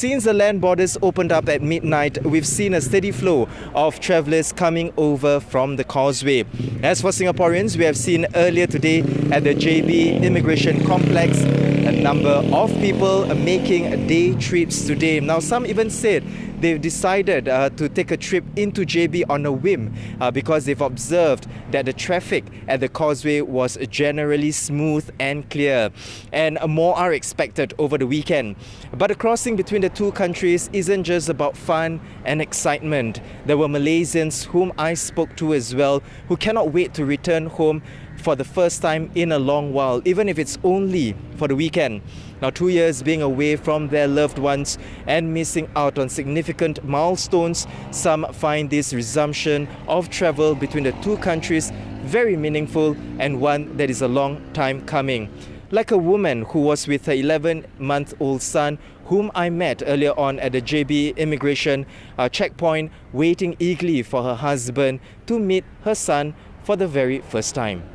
since the land borders opened up at midnight, we've seen a steady flow of travellers coming over from the causeway. As for Singaporeans, we have seen earlier today at the JB Immigration Complex a number of people making day trips today. Now, some even said they've decided to take a trip into JB on a whim because they've observed that the traffic at the causeway was generally smooth and clear, and more are expected over the weekend. But the crossing between the two countries isn't just about fun and excitement. There were Malaysians whom I spoke to as well who cannot wait to return home for the first time in a long while, even if it's only for the weekend. Now, 2 years being away from their loved ones and missing out on significant milestones, some find this resumption of travel between the two countries very meaningful and one that is a long time coming. Like a woman who was with her 11-month-old son, whom I met earlier on at the JB Immigration checkpoint, waiting eagerly for her husband to meet her son for the very first time.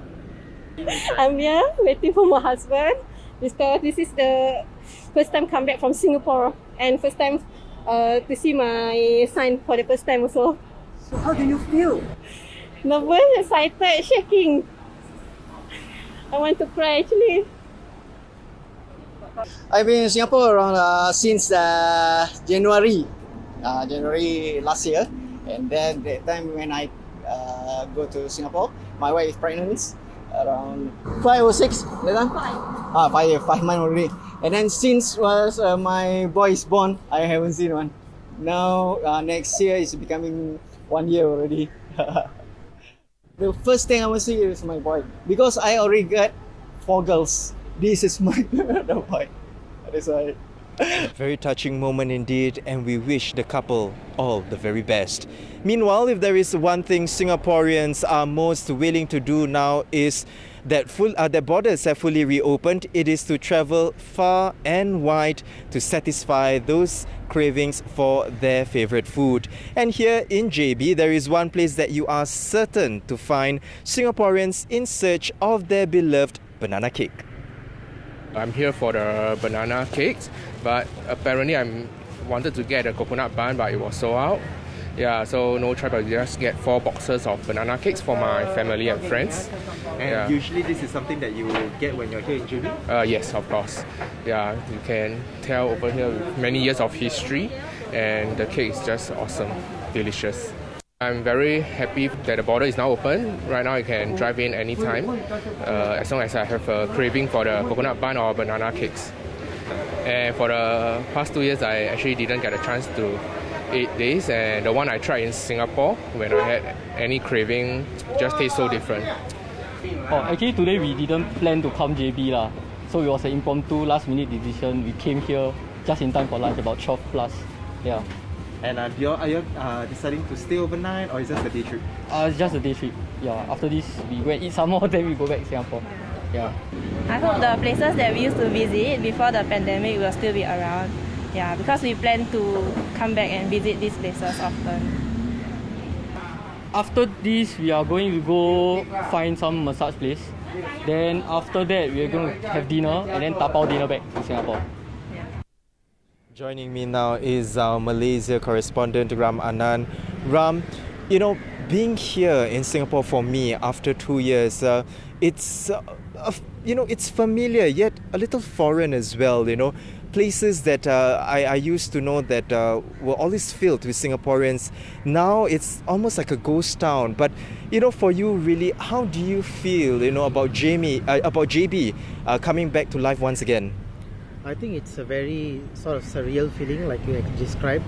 I'm here waiting for my husband because this is the first time come back from Singapore and first time to see my son for the first time also. So how do you feel? Nervous, excited, shaking. I want to cry actually. I've been in Singapore around since January last year, and then the time when I go to Singapore, my wife is pregnant. Around 5 or 6 that time? 5 months already. And then since my boy is born, I haven't seen one. Now next year is becoming 1 year already. The first thing I will see is my boy, because I already got 4 girls. This is my other boy. That is why. Very touching moment indeed, and we wish the couple all the very best. Meanwhile, if there is one thing Singaporeans are most willing to do now is that the borders have fully reopened, it is to travel far and wide to satisfy those cravings for their favorite food. And here in JB, there is one place that you are certain to find Singaporeans in search of their beloved banana cake. I'm here for the banana cakes, but apparently I wanted to get a coconut bun, but it was sold out. Yeah, so no choice but just get 4 boxes of banana cakes for my family and friends. And usually this is something that you get when you're here in JB? Yes, of course. Yeah, you can tell over here with many years of history, and the cake is just awesome, delicious. I'm very happy that the border is now open. Right now I can drive in anytime as long as I have a craving for the coconut bun or banana cakes. And for the past 2 years, I actually didn't get a chance to eat this, and the one I tried in Singapore when I had any craving just tastes so different. Actually today we didn't plan to come JB lah. So it was an impromptu last minute decision. We came here just in time for lunch, about 12 plus. Yeah. And are you deciding to stay overnight, or is this a day trip? It's just a day trip. Yeah. After this, we go and eat some more, then we go back to Singapore. Yeah. I hope the places that we used to visit before the pandemic will still be around. Yeah, because we plan to come back and visit these places often. After this, we are going to go find some massage place. Then after that, we are going to have dinner and then tapao dinner back to Singapore. Joining me now is our Malaysia correspondent Ram Anand. Ram, being here in Singapore for me after 2 years, it's it's familiar yet a little foreign as well. Places that I used to know that were always filled with Singaporeans. Now it's almost like a ghost town. But for you, really, how do you feel about JB coming back to life once again? I think it's a very sort of surreal feeling, like you described,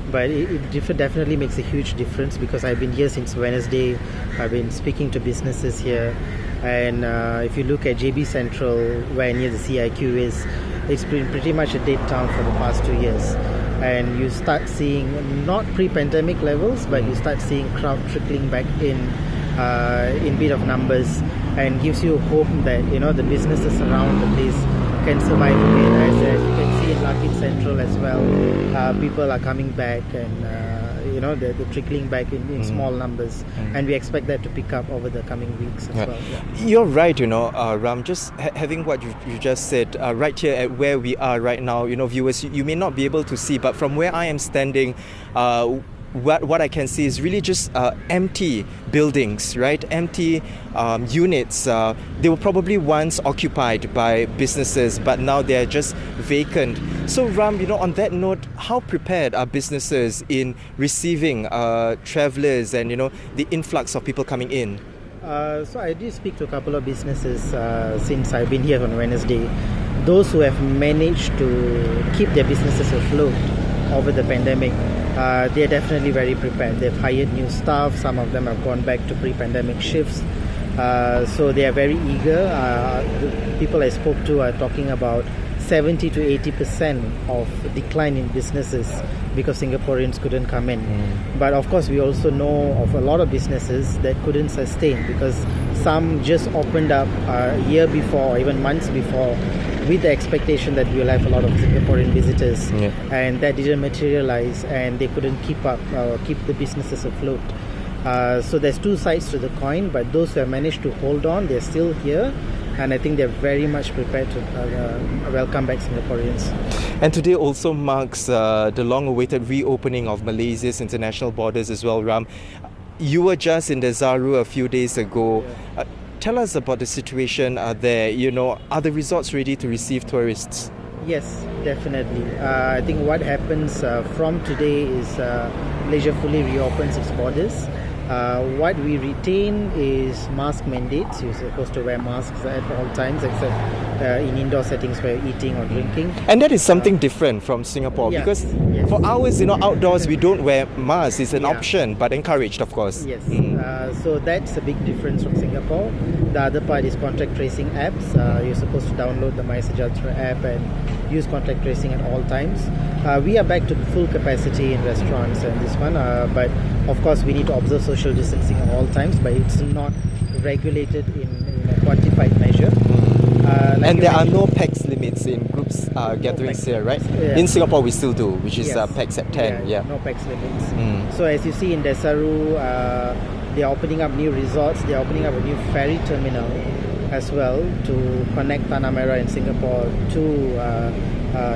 but it definitely makes a huge difference, because I've been here since Wednesday. I've been speaking to businesses here, and if you look at JB Central, where near the CIQ is, it's been pretty much a dead town for the past 2 years. And you start seeing, not pre-pandemic levels, but you start seeing crowd trickling back in bit of numbers, and gives you hope that the businesses around the place can survive a bit. As you can see in Larkin Central as well, people are coming back, and they're trickling back in small numbers, and we expect that to pick up over the coming weeks as well. Yeah. You're right, Ram, just having what you just said, right here at where we are right now, viewers, you may not be able to see, but from where I am standing, what I can see is really just empty buildings, right? Empty units. They were probably once occupied by businesses, but now they're just vacant. So Ram, on that note, how prepared are businesses in receiving travelers and, the influx of people coming in? So I did speak to a couple of businesses since I've been here on Wednesday. Those who have managed to keep their businesses afloat over the pandemic, they're definitely very prepared. They've hired new staff. Some of them have gone back to pre-pandemic shifts. So they are very eager. The people I spoke to are talking about 70 to 80% of decline in businesses because Singaporeans couldn't come in. But of course, we also know of a lot of businesses that couldn't sustain because some just opened up a year before or even months before with the expectation that we'll have a lot of Singaporean visitors, and that didn't materialize, and they couldn't keep the businesses afloat. So there's two sides to the coin, but those who have managed to hold on, they're still here, and I think they're very much prepared to welcome back Singaporeans. And today also marks the long-awaited reopening of Malaysia's international borders as well, Ram. You were just in the Zaru a few days ago. Tell us about the situation there. Are the resorts ready to receive tourists? Yes, definitely. I think what happens from today is Malaysia fully reopens its borders. What we retain is mask mandates. You're supposed to wear masks at all times except in indoor settings where you're eating or drinking. And that is something different from Singapore because for hours, outdoors we don't wear masks. It's an option, but encouraged, of course. Yes. So that's a big difference from Singapore. The other part is contact tracing apps. You're supposed to download the MySejahtera app and use contact tracing at all times. We are back to full capacity in restaurants and this one, but of course we need to observe social distancing at all times, but it's not regulated in a quantified measure. And there are no PAX limits in groups gatherings here, right? Yeah. In Singapore we still do, which is PAX at 10. No PAX limits. So as you see in Desaru, they are opening up new resorts. They are opening up a new ferry terminal as well to connect Tanah Merah in Singapore to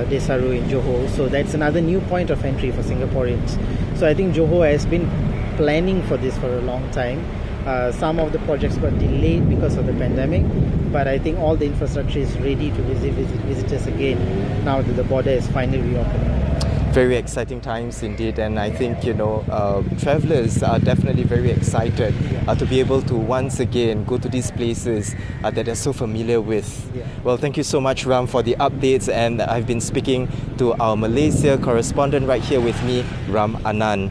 Desaru in Johor. So that's another new point of entry for Singaporeans. So I think Johor has been planning for this for a long time. Some of the projects got delayed because of the pandemic, but I think all the infrastructure is ready to receive visitors again now that the border is finally reopening. Very exciting times indeed, and I think travelers are definitely very excited to be able to once again go to these places that they're so familiar with. Well, thank you so much, Ram, for the updates, and I've been speaking to our Malaysia correspondent right here with me, Ram Anand.